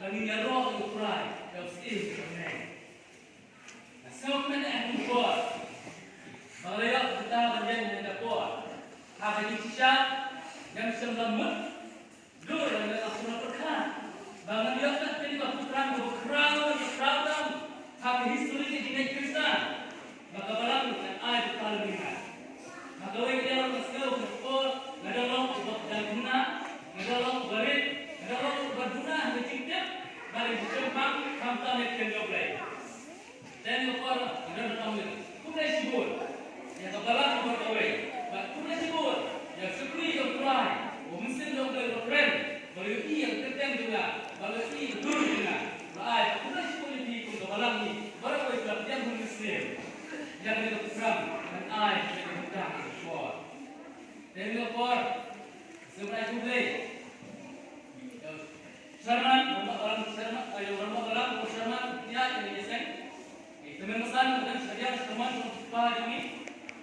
kami nyaroh ukurai, kau sih kami. Semua mana yang buat, Malaysia kita berjaya dengan buat. Hak ini sisa yang sembunyi, dulu yang asal perkan. Bangun dia kan jadi putra berkerang, hak histori di dunia Kristen. Maka balang dengan ayat Al-Quran. Maka kita harus tahu betul, ngadalong buat guna, ngadalong berit, ngadalong berguna bercipta, bagi dicempang, hamta mereka joblay. Dan lokal, kita tahu ini. Kumai sibul, yang kebalang berkawai, kumai sibul, yang sekali yang kurai, mungkin yang berkeren, bagi yang terteng juga, bagi dulu juga. Ayat kumai sibul ini kebalang ini, baru kita yang Muslim, yang kita perang dan ayat yang kita kuat. Dan lokal, sebenarnya kumai. Sarman, orang sarman, orang bersama dia ini sen. Teman-teman dan saudara teman pagi ini,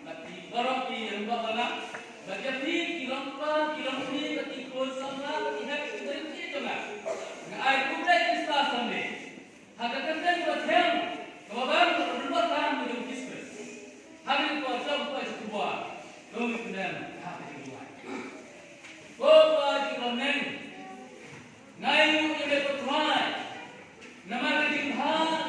bagi barok di lembah malam, bagi api kilompa, bagi kosonglah, bagi hak dari itu lah. Air putih kita sampai. Hadakan dan buat yang kawan berbuat dalam hidup kita. Hari itu sampai sebuah kemudian hati kedua. Bawa di dalam ngayu yang berperan, nama kejimbang.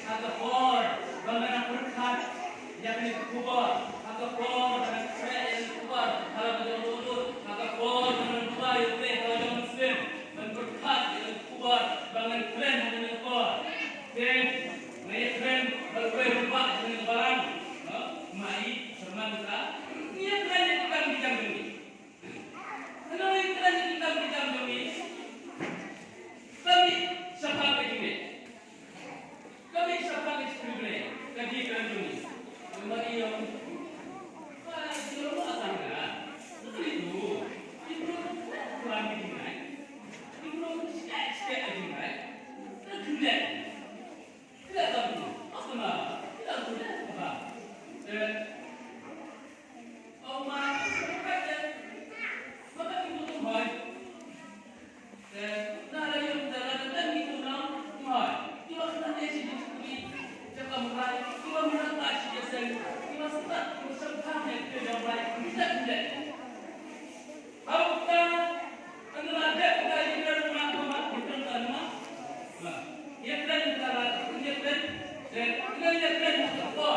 Agapor, bagaimana berkat yang dikubur, agapor, dan kaya yang dikubur, kalau berjulur, agapor, dengan dua yang kalau yang Muslim, dan berkat yang dikubur, bagaimana keren yang dikubur, dan mereka keren berubah dengan barang, mai, sermanta, ini keren yang kita bincang ini. Kalau ini keren yang kita bincang ini, kami siapa begini? Kami siapa begini? Kaji kami ini. Kembali yang di rumah tangga itu kurang begini. Itu sikit begini. Tidak. Tidak tahu. Apa nak? Tidak tahu apa. Oma, kata, maka itu tu mai. Nara yang dalam itu nam mai. Kita kena isi di jaga mulai. Kita menata isi sen. Kita start bersama yang kita mulai. Tidak. Apa anda ada kita di dalam rumah kita rumah. Yang lain cara yang lain dan yang lain apa?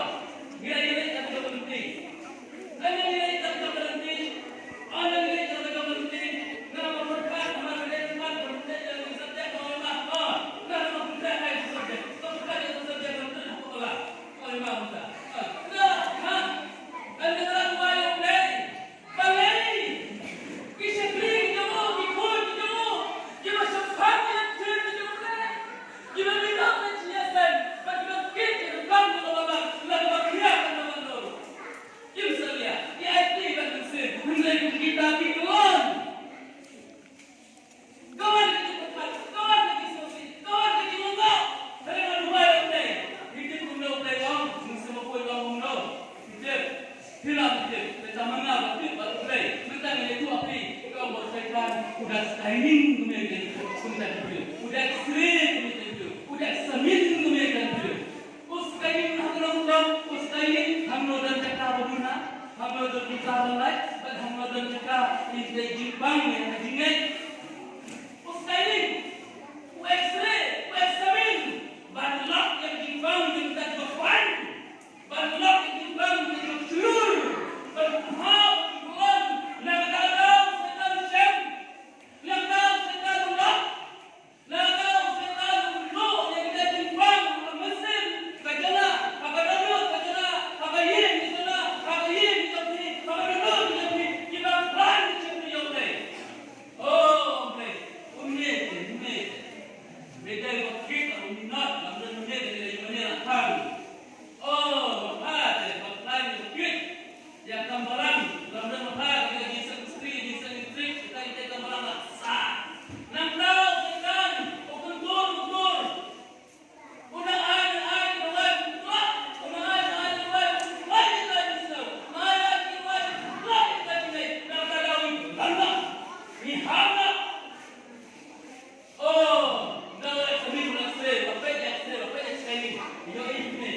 Dia yang penting. Anda yang penting. Anda yang penting. Nama berkat nama lepas berkat yang setiap orang apa? Nama berkat yang setiap. Berkat yang setiap berkat apa? Orang mana? Nah, anda dalam wayang lain. Balai. Kisah kering jauh, dikut jauh. Kita sempat yang terjadi. Kita minta menjelaskan. Bagaimana kita dalam dalam bagian dalam. Kita sekalian. Di IT bagus. Mulai kita pikirkan. Kawan kita tepat, kawan kita sosial, kawan kita mungkau. Dengan dua yang lain. Kita mungkau playang, semua pun mungkau. Kita hilang kita. Kita mengalah kita baru play. Tentang itu apa? Kau bersetan. Udah styling kemudian kemudian itu. Udah sering kemudian itu. Udah semin kemudian itu. Styling hamil, styling hamil dan cakap berduna. Hamil dan cakap lain. Hamil dan cakap ini Jepang yang jingai. Styling, X-ray, examine, banlok yang dibangun dengan beban, banlok yang dibangun dengan jujur, berhak, berhak, langkah setan jam, langkah setan lok, langkah setan lok yang kita dibangun mesin, kajana, apa dulu, kajana, apa yin di sana, apa yin di sini, apa dulu di sini, kita pelan di sini yang lain. Oh, baik. Beda waktu kalau minat, lalu minat dari mana tahu. Oh, ada lain waktu yang gambaran, lalu mahal kita di istri, kita gambaran sah. Nampak sekarang, ukur. Unang ay, luar, unang ay, luar kita bisa. Ay, luar kita bisa. Nakalawi, landa, ihana. Oh, now let's read what I say. Apa yang sekali. Ini ini.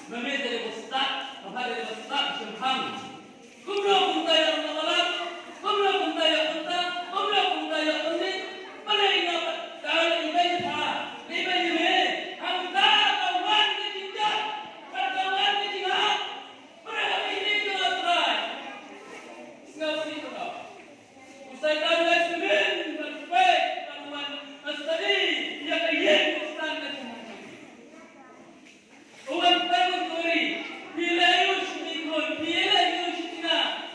Memang dari ustaz, apa dari ustaz Syamham. Kumlo kuntaya malam, kumlo kuntaya kunta, kumlo kuntaya kundi. Pada ini apa? Kalau ini apa? Ini. Anda kawan kita, kawan kita. Pada ini kita try. Sengaja itu. Usai kalian semen, berbaik. Astadi yang ayat Islam dan orang tahu story bila ayush mikon bila ayush tina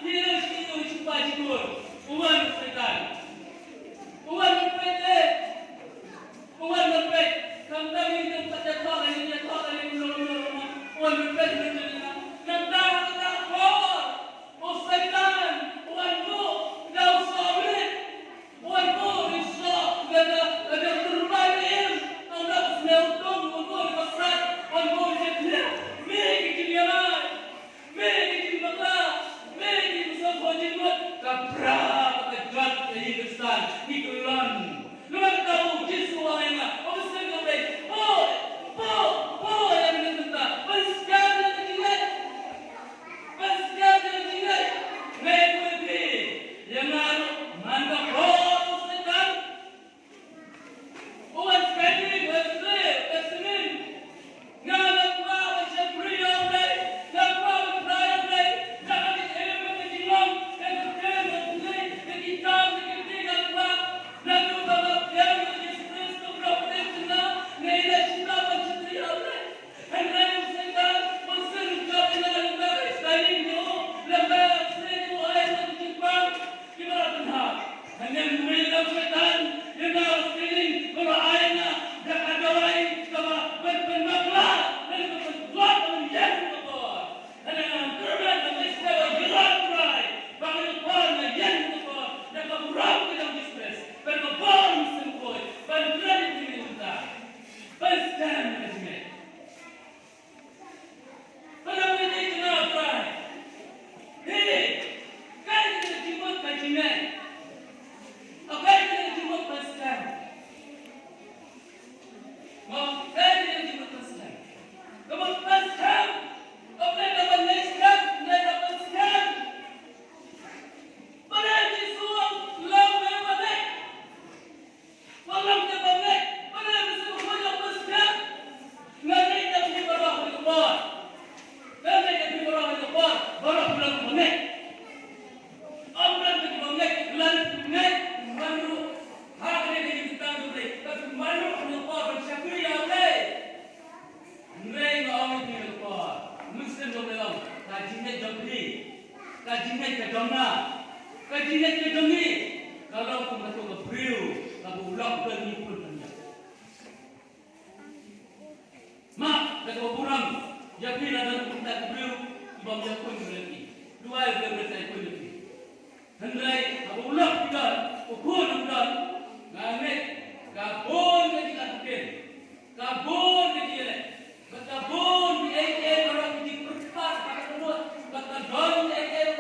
dona, kajian ke demi. Kalau aku masuk ke beliau, aku ulang lagi pun tanya. Mak, dah kau kurang. Jadi ada kita beliau, ibam dia pun lagi. Dua dia bersai pun lagi. Hendai aku ulang kita, ukur kita. Ngamet, kabun ke kita mungkin. Kabun ke dia. Kabun di orang di perkat pada mulut. Kabun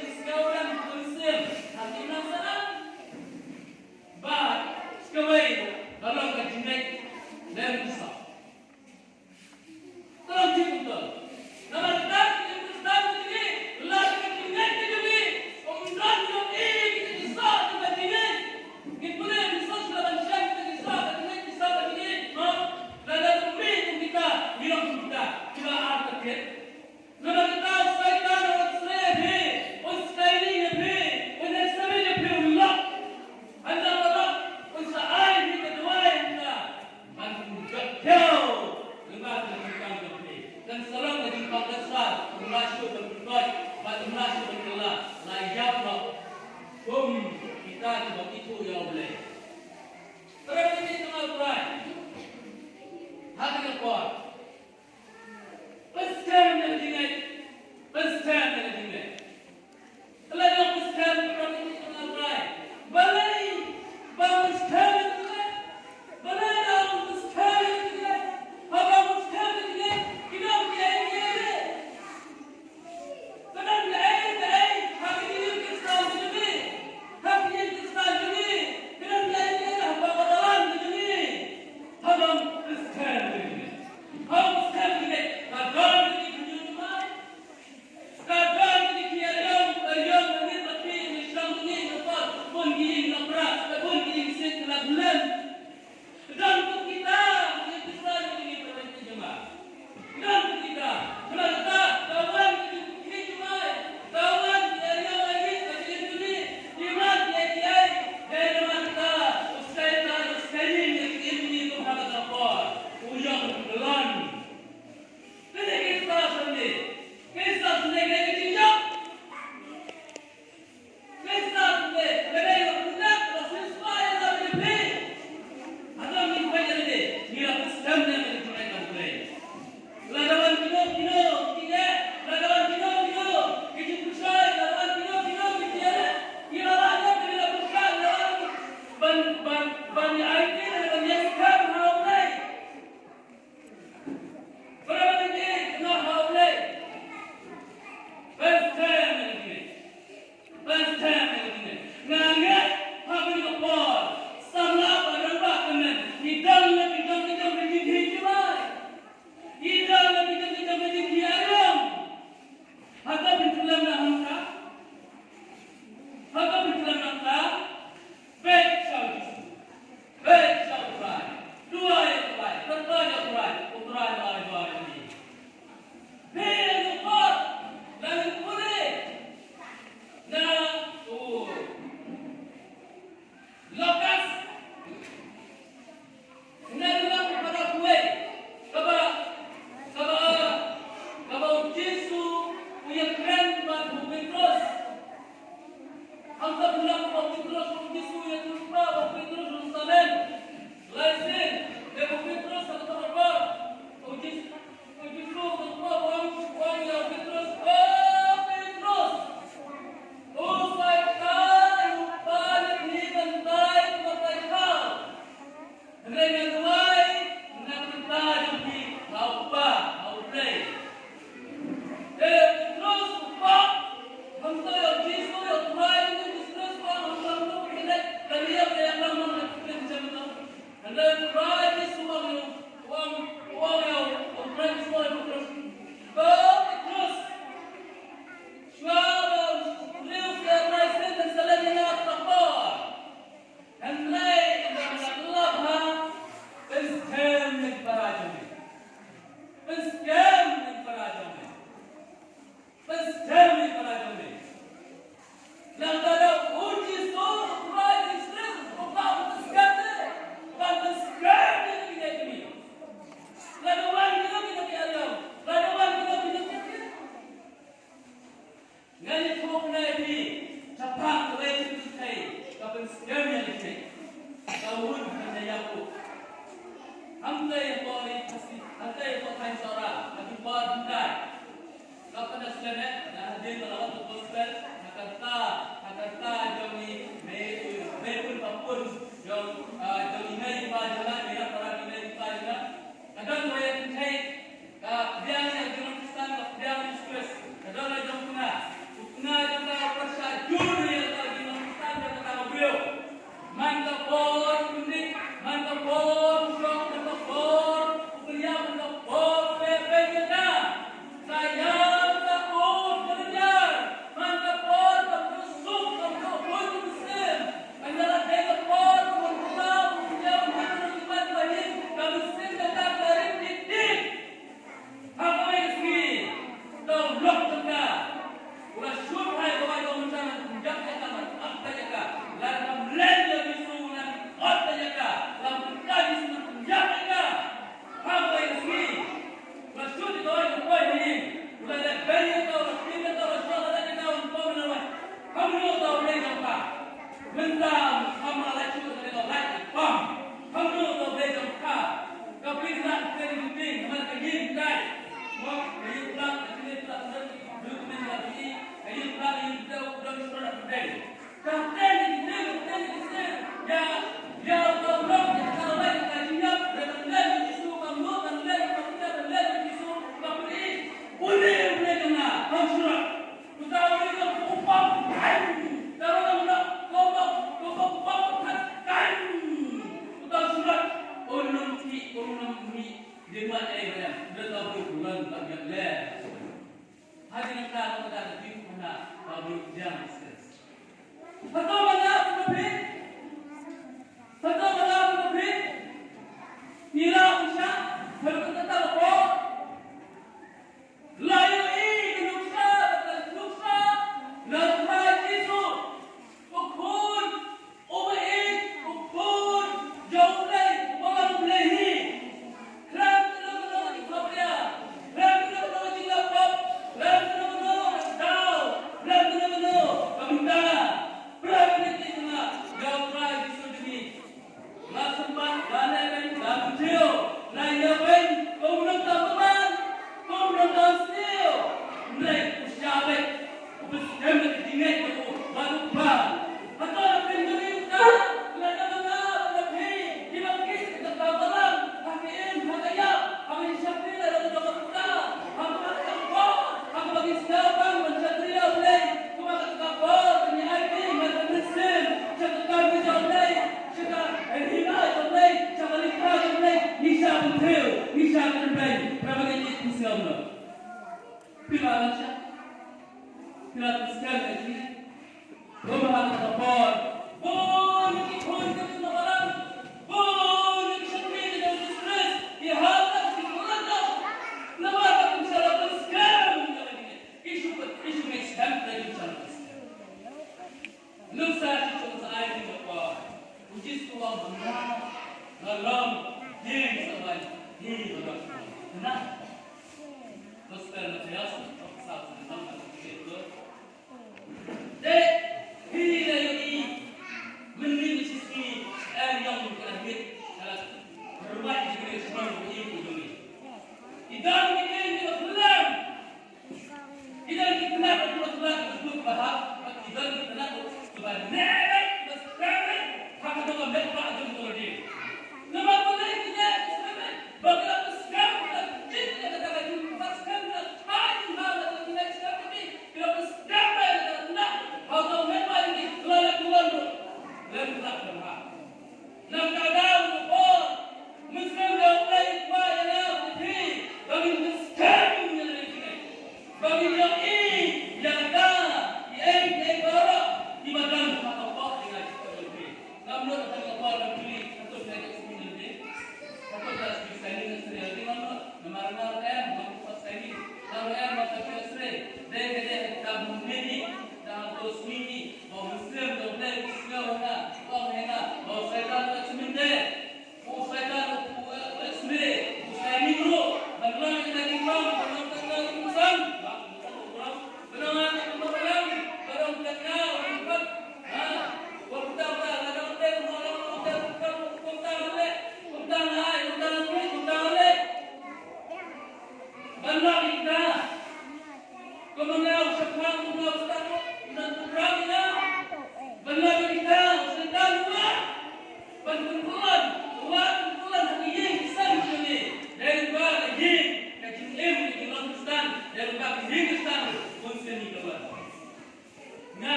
di sekolah konsil. Hati masalah. Bah, sekali kalau kajian dan kisah. Kalau kita, nama kita ini, lagi kajian kita ini, kemudian ini kita kisah kita kajian, kita boleh kisah dalam syariat kita kisah kajian, dalam rumah kita, bilang kita artikel. Nama kita syaitan orang selebi, orang sekali lebi, orang sekali lebi Allah. Anda Allah, orang air kita dua kita, anda jauh, lemah kita lebi. Dan selang lagi pantaslah, masuk berbuat, masuk berkelah, layaklah. Kita sebab itu ya boleh. Terus ini tengah berat. Hati kuat. Peskan dan jingat. Peskan dan jingat. Kalau yang peskan berapa ini tengah berat. Balai. Bang peskan dan jingat. Balai dalam peskan dan jingat. Abang peskan dan jingat. Kita punya ini. Kadang dia hati ini kita jadi. Hati ini kita jadi. Kadang dia apa badalan jadi. Abang peskan dan jingat.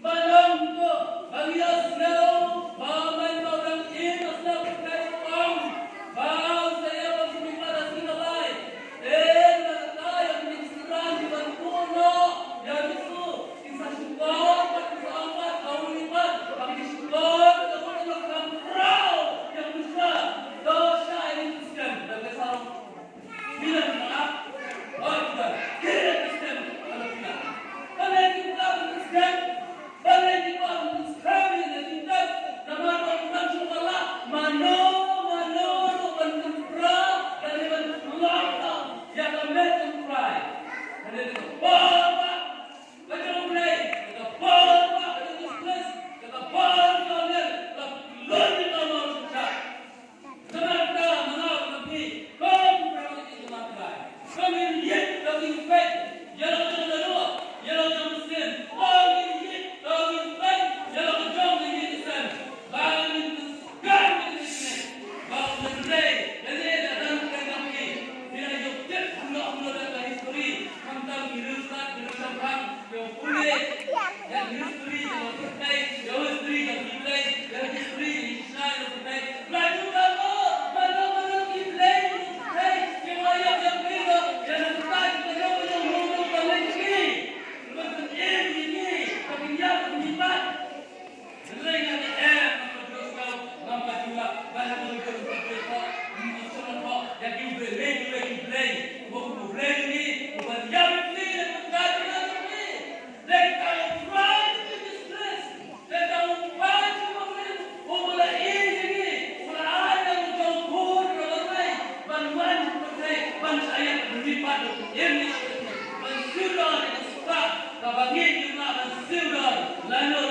Balong Ustaz berusaha yang boleh yang history yang terbaik, yang history yang terbaik, yang history yang Islam yang terbaik. Laju kamu, mana Islam yang terbaik, yang ayat yang beda, yang terbaik kalau yang ngomong balik ini, macam ini, tapi yang terlibat. Selain yang terus kau nampak juga banyak orang berkata, masalah kau yang dibeli, bukan beli bukan yang beli dan bukan yang beli. Dan kalau pride itu distress, dan kalau pride itu membeli, umur ini, umur ayam untuk pun ramai, bantuan seperti bangsa ayam berlipat ini, bansudah yang suka, kabangi juga bansudah lalu.